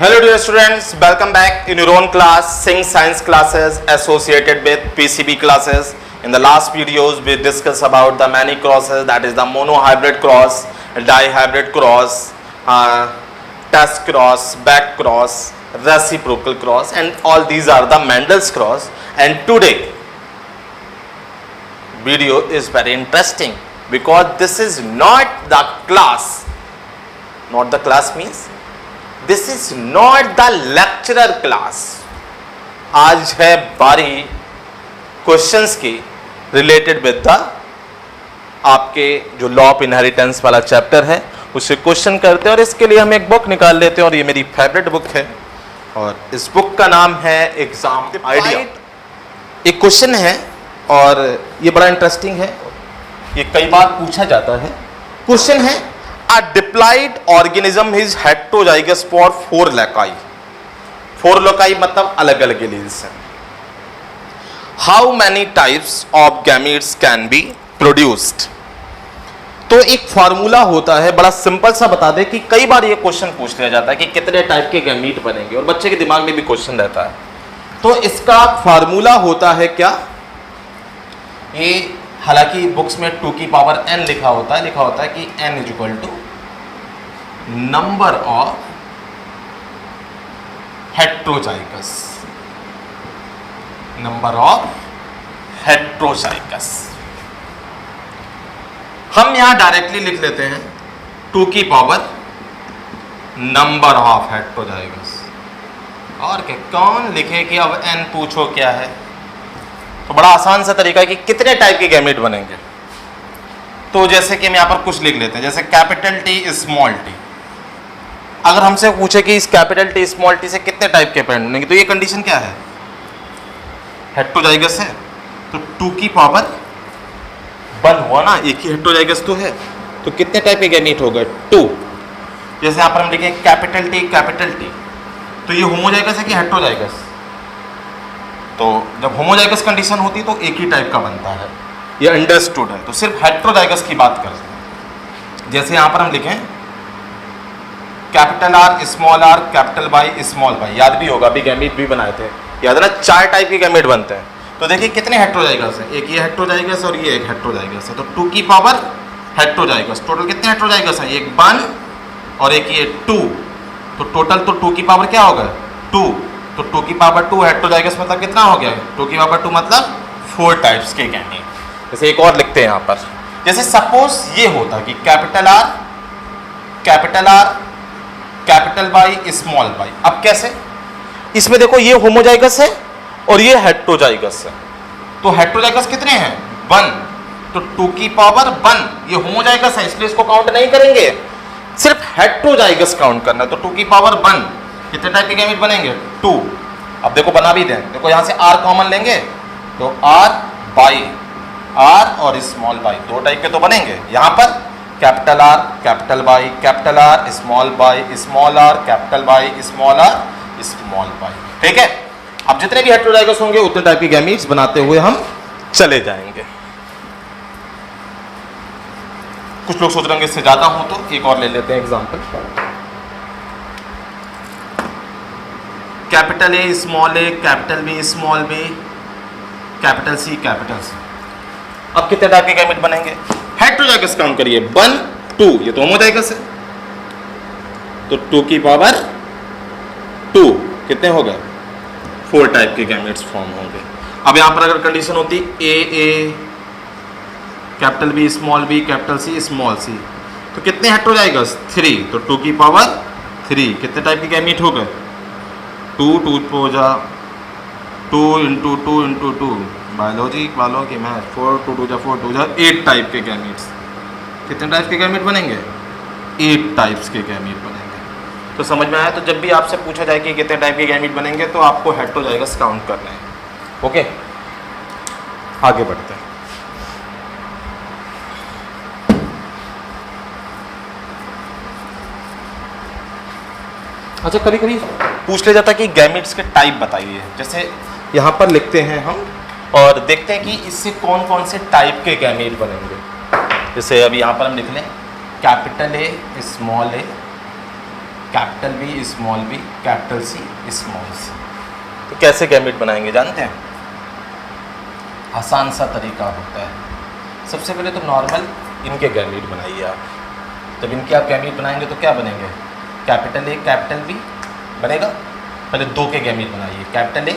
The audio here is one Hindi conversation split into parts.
Hello dear students, welcome back in your own class, Sync Science classes associated with PCB classes. In the last videos we discussed about the many crosses, that is the monohybrid cross, dihybrid cross, test cross, back cross, reciprocal cross, and all these are the Mendel's cross. And today video is very interesting because this is not the class. Not the class means this is not the lecturer class. आज है बारी क्वेश्चंस की रिलेटेड विद द आपके जो लॉ ऑफ इनहेरिटेंस वाला चैप्टर है उससे क्वेश्चन करते हैं और इसके लिए हम एक बुक निकाल लेते हैं और ये मेरी फेवरेट बुक है और इस बुक का नाम है एग्जाम आइडिया। एक क्वेश्चन है और ये बड़ा इंटरेस्टिंग है, ये कई बार पूछा जाता है। क्वेश्चन है A diploid organism is heterozygous for 4 loci. 4 loci मतलब अलग अलग एलील्स हैं। How many types of gametes can be produced? तो एक फार्मूला होता है, बड़ा सिंपल सा बता दे कि कई बार ये क्वेश्चन पूछ लिया जाता है कि कितने टाइप के गैमीट बनेंगे और बच्चे के दिमाग में भी क्वेश्चन रहता है। तो इसका फार्मूला होता है क्या, ये हालांकि बुक्स में 2 की पावर n लिखा होता है कि n is equal to number of heterozygous, number of heterozygous. हम यहां डायरेक्टली लिख लेते हैं 2 की पावर नंबर ऑफ हेट्रोजाइगस। और क्या कौन लिखे कि अब n पूछो क्या है, तो बड़ा आसान सा तरीका है कि कितने टाइप के गैमेट बनेंगे। तो जैसे कि हम यहां पर कुछ लिख लेते हैं, जैसे कैपिटल टी स्मॉल टी। अगर हमसे पूछे कि इस कैपिटल टी स्मॉल टी से कितने टाइप के पेरेंट बनेंगे, तो ये कंडीशन क्या है, हेट्रोजाइगस है, तो 2 की पावर 1 हुआ ना, एक ही हेट्रोजाइगस तो है, तो कितने टाइप के गैमेट हो गए 2। जैसे यहां पर हम लिखें कैपिटल टी, तो ये होमोजाइगस है कि हेट्रोजाइगस, तो जब होमोजाइगस कंडीशन होती तो एक ही टाइप का बनता है, ये अंडरस्टूड है। तो सिर्फ हेट्रोजाइगस की बात करते हैं। जैसे यहां पर हम लिखें capital R small R capital Y small Y, याद भी होगा, अभी गैमेट भी बनाए थे, याद है ना, 4 टाइप के गैमेट बनते हैं। तो देखिए कितने हेट्रोजाइगस है, एक ये हेट्रोजाइगस और ये एक हेट्रोजाइगस है, तो 2 की पावर हेट्रोजाइगस, टोटल कितने हेट्रोजाइगस है, एक 1 और एक ये 2, तो टोटल तो 2 की पावर क्या होगा 2, तो 2 की पावर 2 हेट्रोजाइगस मतलब कितना हो गया, 2 की पावर 2 मतलब 4 टाइप्स के गैमेट। जैसे एक और लिखते हैं यहाँ पर, जैसे सपोज ये होता कि कैपिटल वाई स्मॉल वाई। अब कैसे, इसमें देखो ये होमोजाइगस है और ये हेट्रोजाइगस है, तो हेट्रोजाइगस कितने हैं 1, तो 2 की पावर 1, ये होमोजाइगस है इसलिए इसको काउंट नहीं करेंगे, सिर्फ हेट्रोजाइगस काउंट करना है। तो 2 की पावर 1 कितने टाइप के गैमेट बनेंगे 2। अब देखो बना भी दें, देखो यहां से r कॉमन लेंगे तो r बाई r और स्मॉल बाई 2 टाइप के तो बनेंगे। यहां पर capital R capital Y capital R small Y small r capital Y small r small Y, ठीक है। अब जितने भी हेट्रोजाइगस होंगे उतने टाइप के गैमेट्स बनाते हुए हम चले जाएंगे। कुछ लोग सोच रहे होंगे इससे ज्यादा हो, तो एक और ले लेते हैं example, capital A small A capital B small B capital C capital C. अब कितने टाइप के गैमेट बनेंगे, हेट्रोजाइगस काउंट करिए 1 2, ये तो होमोजाइगस है, तो 2 की पावर 2 कितने हो गए 4 टाइप के गैमेट्स फॉर्म होंगे। अब यहां पर अगर कंडीशन होती A capital B small B capital C small C, तो कितने हेट्रोजाइगस 3, तो 2 की पावर 3 कितने टाइप के गैमेट हो गए 2 हो जा 2 इंटू 2 इंटू 2, बायोलॉजी वालों की मैथ 4 2 जा 4 2 जा 8 टाइप के गैमेट्स। कितने टाइप के गैमेट बनेंगे 8 टाइप्स के गैमेट बनेंगे। तो समझ में आया, तो जब भी आपसे पूछा जाए कि कितने टाइप के गैमेट बनेंगे तो आपको हेट्रोजाइगस काउंट करना है। ओके, आगे बढ़ते हैं। अच्छा, कभी कभी पूछ लिया जाता है कि गैमेट्स के टाइप बताइए, जैसे यहाँ पर लिखते हैं हम और देखते हैं कि इससे कौन कौन से टाइप के गैमेट बनेंगे। जैसे अभी यहाँ पर हम लिख लें capital A small A capital B small B capital C small C. तो कैसे गैमेट बनाएंगे जानते हैं? आसान सा तरीका होता है। सबसे पहले तो नॉर्मल इनके गैमेट बनाइए आप। जब इनके आप गैमेट बनाएंगे तो क्या बनेंगे? कैपिटल ए कैपिटल बी बनेगा। पहले दो के गैमेट बनाइए, capital A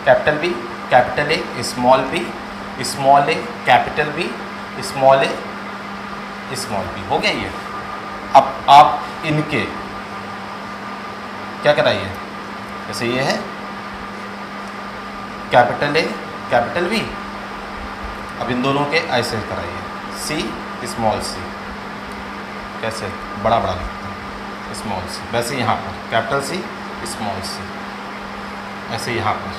capital B capital A small B capital B small A small B. हो गया ये। अब आप इनके क्या कराइए, जैसे ये है कैपिटल ए कैपिटल बी, अब इन दोनों के ऐसे कराइए सी स्मॉल सी, कैसे बड़ा बड़ा लिखते हैं स्मॉल सी। वैसे यहाँ पर कैपिटल सी स्मॉल सी, ऐसे यहाँ पर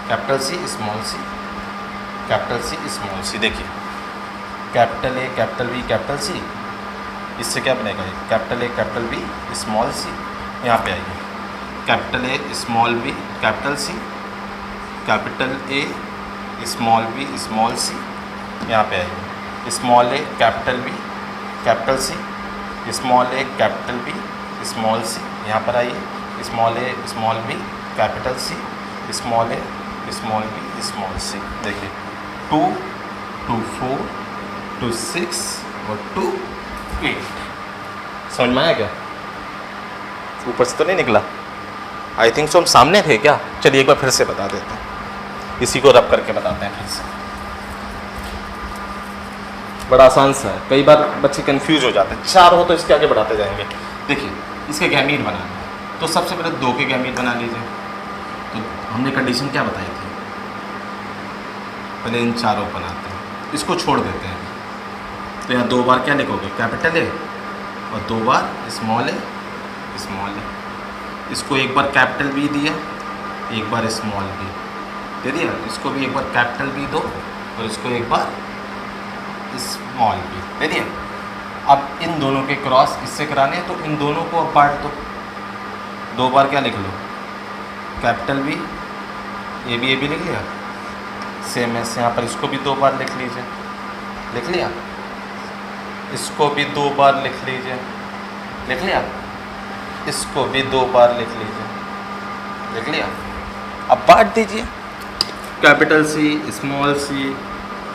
capital C small C capital C small C. देखिए capital A capital B capital C, इससे क्या बनेगा? Capital A capital B small C. यहाँ पे आइए capital A small B capital C capital A small B small C. यहाँ पे आइए small A capital B capital C small A capital B small C. यहाँ पर आइए small A small B capital C small A small B small C. देखिए 2 2 4 2 6 और 2 8। समझ में आया क्या? ऊपर से तो नहीं निकला? आई थिंक सो हम सामने थे क्या? चलिए एक बार फिर से बता देते हैं, इसी को रब करके बताते हैं फिर से। बड़ा आसान सा है, कई बार बच्चे कंफ्यूज हो जाते हैं। 4 हो तो इसके आगे बढ़ाते जाएंगे। देखिए इसके गैमीट बनाना है तो सबसे पहले 2 के गैमीट बना लीजिए। तो हमने कंडीशन क्या बताई थी? पहले इन चारों बनाते हैं, इसको छोड़ देते हैं। तो यहाँ 2 बार क्या लिखोगे? कैपिटल ए और 2 बार स्मॉल ए स्मॉल ए। इसको एक बार कैपिटल बी दिया, एक बार स्मॉल बी दे दिया। इसको भी एक बार कैपिटल बी दो और इसको एक बार स्मॉल बी दे दिया। अब इन दोनों के क्रॉस इससे कराने हैं तो इन दोनों को अब बांट दो। 2 बार क्या लिख लो? कैपिटल बी ए बी लिख लिया। सेम ऐसे यहाँ पर इसको भी 2 बार लिख लीजिए। लिख लिया? इसको भी 2 बार लिख लीजिए। लिख लिया? इसको भी 2 बार लिख लीजिए। लिख लिया? अब बांट दीजिए। Capital C small C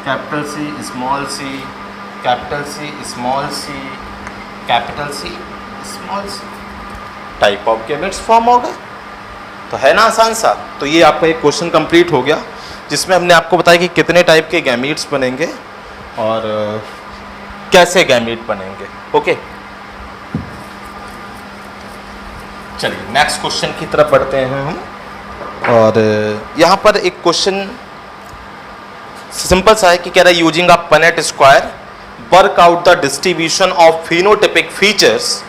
capital C small C capital C small C capital C small C. Type of gametes form हो गए। तो है ना आसान सा? तो ये आपका एक क्वेश्चन कंप्लीट हो गया जिसमें हमने आपको बताया कि कितने टाइप के गैमेट्स बनेंगे और कैसे गैमेट बनेंगे। ओके, चलिए नेक्स्ट क्वेश्चन की तरफ बढ़ते हैं हम। और यहाँ पर एक क्वेश्चन सिंपल सा है कि कह रहा है using a Punnett square work out the distribution of phenotypic features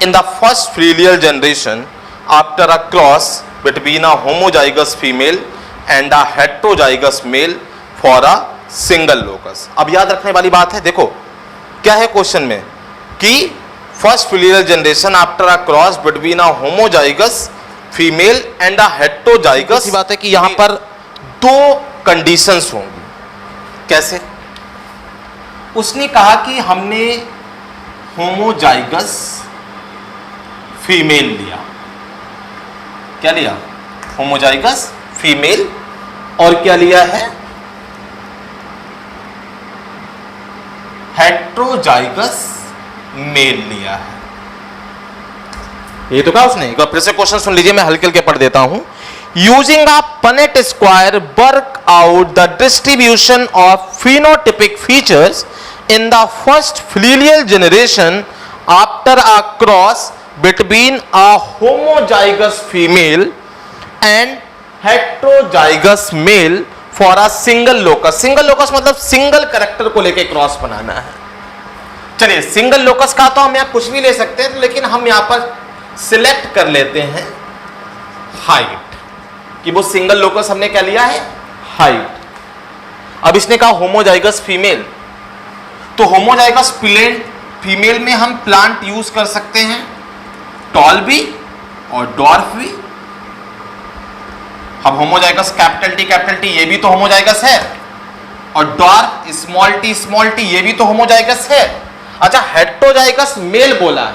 in the first filial generation after a cross between a homozygous female and a heterozygous male for a single locus. अब याद रखने वाली बात है, देखो क्या है क्वेश्चन में कि first filial generation after a cross between a homozygous female and a heterozygous. की बात है कि यहां पर 2 कंडीशंस होंगी। कैसे? उसने कहा कि हमने होमोजाइगस फीमेल लिया। क्या लिया? Homozygous female. और क्या लिया है? हेटेरोजाइगस मेल लिया है। ये तो कहा उसने। एक बार फिर से क्वेश्चन सुन लीजिए, मैं हल्के हल्के पढ़ देता हूं। Using a Punnett square work out the distribution of phenotypic features in the first filial generation after a cross between a homozygous female and heterozygous male for a single locus. Single locus मतलब सिंगल कैरेक्टर को लेके क्रॉस बनाना है। चलिए सिंगल लोकस का तो हम यहां कुछ भी ले सकते हैं, लेकिन हम यहां पर सिलेक्ट कर लेते हैं हाइट, कि वो सिंगल लोकस हमने क्या लिया है? हाइट। अब इसने कहा होमोजाइगस फीमेल, तो होमोजाइगस फीमेल में हम प्लांट यूज कर सकते हैं टॉल भी और डॉर्फ भी। अब होमोजाइगस कैपिटल टी ये भी तो होमोजाइगस है, और डॉर्फ स्मॉल टी ये भी तो होमोजाइगस है। अच्छा हेटेरोजाइगस मेल बोला है,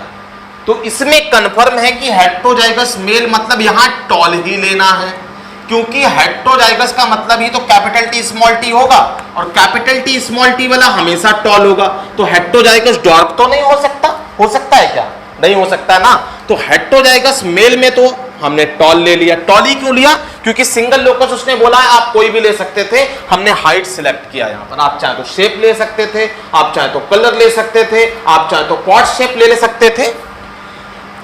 तो इसमें कंफर्म है कि हेटेरोजाइगस मेल मतलब यहां टॉल ही लेना है, क्योंकि हेटेरोजाइगस का मतलब ही तो कैपिटल टी स्मॉल टी होगा, और कैपिटल टी स्मॉल टी वाला हमेशा टॉल होगा। तो हेटेरोजाइगस डॉर्फ तो नहीं हो सकता? हो सकता है क्या? नहीं हो सकता ना। तो हेटेरोजाइगस मेल में तो हमने टॉल ले लिया। टॉल ही क्यों लिया? क्योंकि सिंगल लोकस उसने बोला है आप कोई भी ले सकते थे, हमने हाइट सिलेक्ट किया। यहां पर आप चाहे तो शेप ले सकते थे, आप चाहे तो कलर ले सकते थे, आप चाहे तो पॉट शेप ले सकते थे।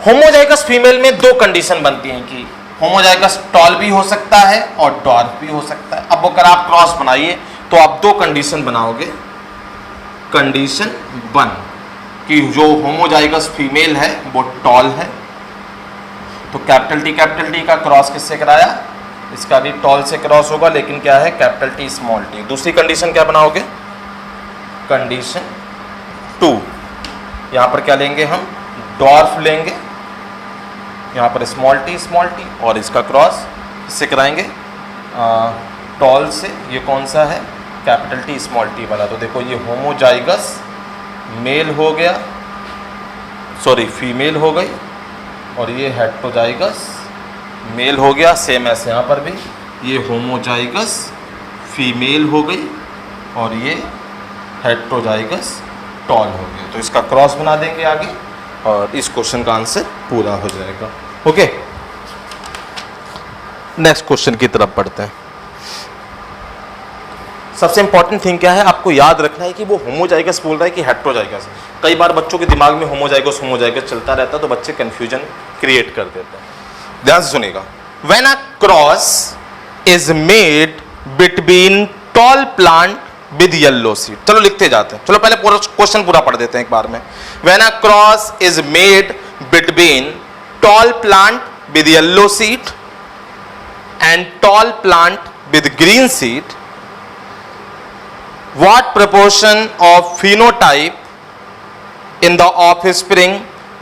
होमोजाइगस फीमेल में दो कंडीशन बनती हैं कि होमोजाइगस टॉल भी हो सकता है और डॉर्फ भी हो सकता है। अब अगर आप क्रॉस बनाइए तो आप दो कंडीशन बनाओगे। कंडीशन 1 कि जो होमोजाइगस फीमेल है वो टॉल है, तो कैपिटल टी का क्रॉस किससे कराया? इसका भी टॉल से क्रॉस होगा, लेकिन क्या है? Capital T small T. दूसरी कंडीशन क्या बनाओगे? कंडीशन 2, यहां पर क्या लेंगे हम? डॉर्फ लेंगे, यहां पर स्मॉल टी और इसका क्रॉस किससे कराएंगे? टॉल से। ये कौन सा है? कैपिटल टी स्मॉल टी वाला। तो देखो ये होमोजाइगस मेल हो गया, सॉरी फीमेल हो गई, और ये हेटेरोजाइगस मेल हो गया। सेम ऐसे यहाँ पर भी ये होमोजाइगस फीमेल हो गई और ये हेटेरोजाइगस टॉल हो गया। तो इसका क्रॉस बना देंगे आगे और इस क्वेश्चन का आंसर पूरा हो जाएगा। ओके, नेक्स्ट क्वेश्चन की तरफ बढ़ते हैं। सबसे इंपॉर्टेंट थिंग क्या है? आपको याद रखना है कि वो होमोजाइगस बोल रहा है कि हेटेरोजाइगस। कई बार बच्चों के दिमाग में होमोजाइगस चलता रहता है तो बच्चे कंफ्यूजन क्रिएट कर देते हैं। ध्यान से सुनिएगा। When a cross is made between toll plant with yellow seed. चलो लिखते जाते हैं, चलो पहले पूरा क्वेश्चन पूरा पढ़ देते हैं एक बार में। When a cross is made between toll plant with yellow seed and tall plant with green seed, what proportion of phenotype in the offspring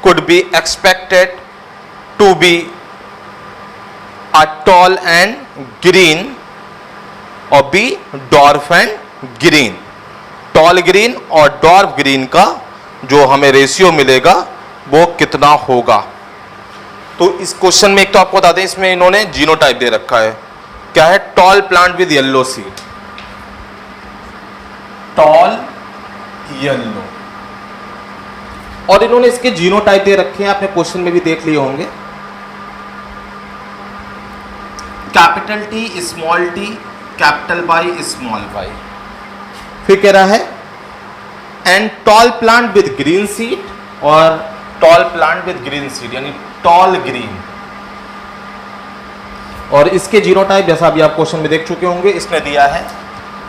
could be expected to be a tall and green or B dwarf and green? tall green और dwarf green का जो हमें रेशियो मिलेगा वो कितना होगा? तो इस क्वेश्चन में एक तो आपको बता दें, इसमें इन्होंने जीनोटाइप दे रखा है। क्या है? Tall plant with yellow seed, tall yellow, और इन्होंने इसके जीनोटाइप दे रखे हैं, आपने क्वेश्चन में भी देख लिए होंगे। Capital T small T, capital Y small Y. फिर कह रहा है and tall plant with green seed और tall plant with green seed, यानी टॉल ग्रीन। और इसके जीनोटाइप जैसा अभी आप क्वेश्चन में देख चुके होंगे, इसने दिया है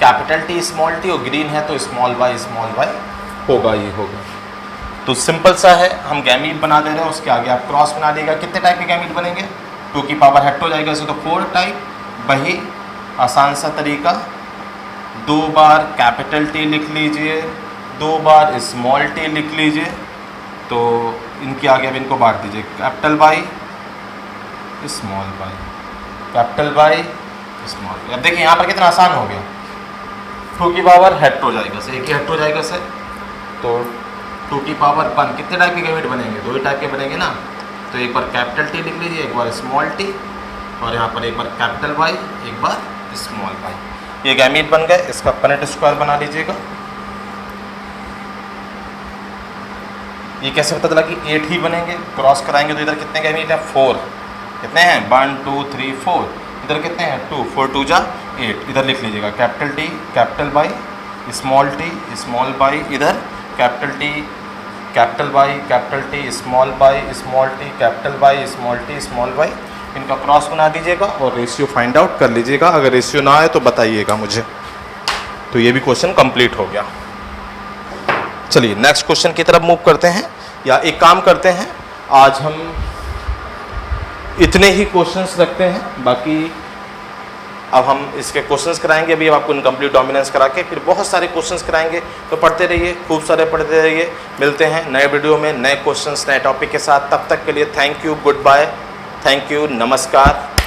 कैपिटल टी स्मॉल टी और ग्रीन है तो स्मॉल वाई होगा, ये होगा। तो सिंपल सा है, हम गैमीट बना दे रहे हैं, उसके आगे आप क्रॉस बना देगा। कितने टाइप के गैमीट बनेंगे? 2 की पावर हेटेरोजाइगस जाएगा तो 4 टाइप। वही आसान सा तरीका, 2 बार कैपिटल टी लिख लीजिए, 2 बार स्मॉल टी लिख लीजिए, तो इनके आगे अब इनको बांट दीजिए। Capital Y small Y, capital Y small Y. अब देखिए यहाँ पर कितना आसान हो गया। 2 की पावर हेटेरोजाइगस, एक ही हेटेरोजाइगस है, तो 2 की पावर 1। कितने टाइप के गैमेट बनेंगे? 2 ही टाइप के बनेंगे ना। तो एक बार कैपिटल टी लिख लीजिए, एक बार स्मॉल टी, और यहाँ पर एक बार कैपिटल वाई, एक बार स्मॉल वाई। ये गैमेट बन गए। इसका पनेट स्क्वायर बना लीजिएगा। ये कैसे पता चला कि 8 ही बनेंगे? क्रॉस कराएंगे तो इधर कितने गैमेट हैं? 4। कितने हैं? 1 2 3 4। इधर कितने हैं? 2, 4 2 जा 8। इधर लिख लीजिएगा capital T, capital Y, small T, small Y. इधर capital T, capital Y, capital T, small Y, small T, capital Y, small T, small Y. इनका क्रॉस बना दीजिएगा और रेशियो फाइंड आउट कर लीजिएगा। अगर रेशियो ना आए तो बताइएगा मुझे। तो ये भी क्वेश्चन कंप्लीट हो गया। चलिए नेक्स्ट क्वेश्चन की तरफ मूव करते हैं, या एक काम करते हैं, आज हम इतने ही क्वेश्चंस रखते हैं। बाकी अब हम इसके क्वेश्चंस कराएंगे। अभी अब आपको इनकम्प्लीट डोमिनेंस करा के फिर बहुत सारे क्वेश्चंस कराएंगे। तो पढ़ते रहिए, खूब सारे पढ़ते रहिए। मिलते हैं नए वीडियो में नए क्वेश्चंस नए टॉपिक के साथ। तब तक के लिए thank you, goodbye, thank you, नमस्कार।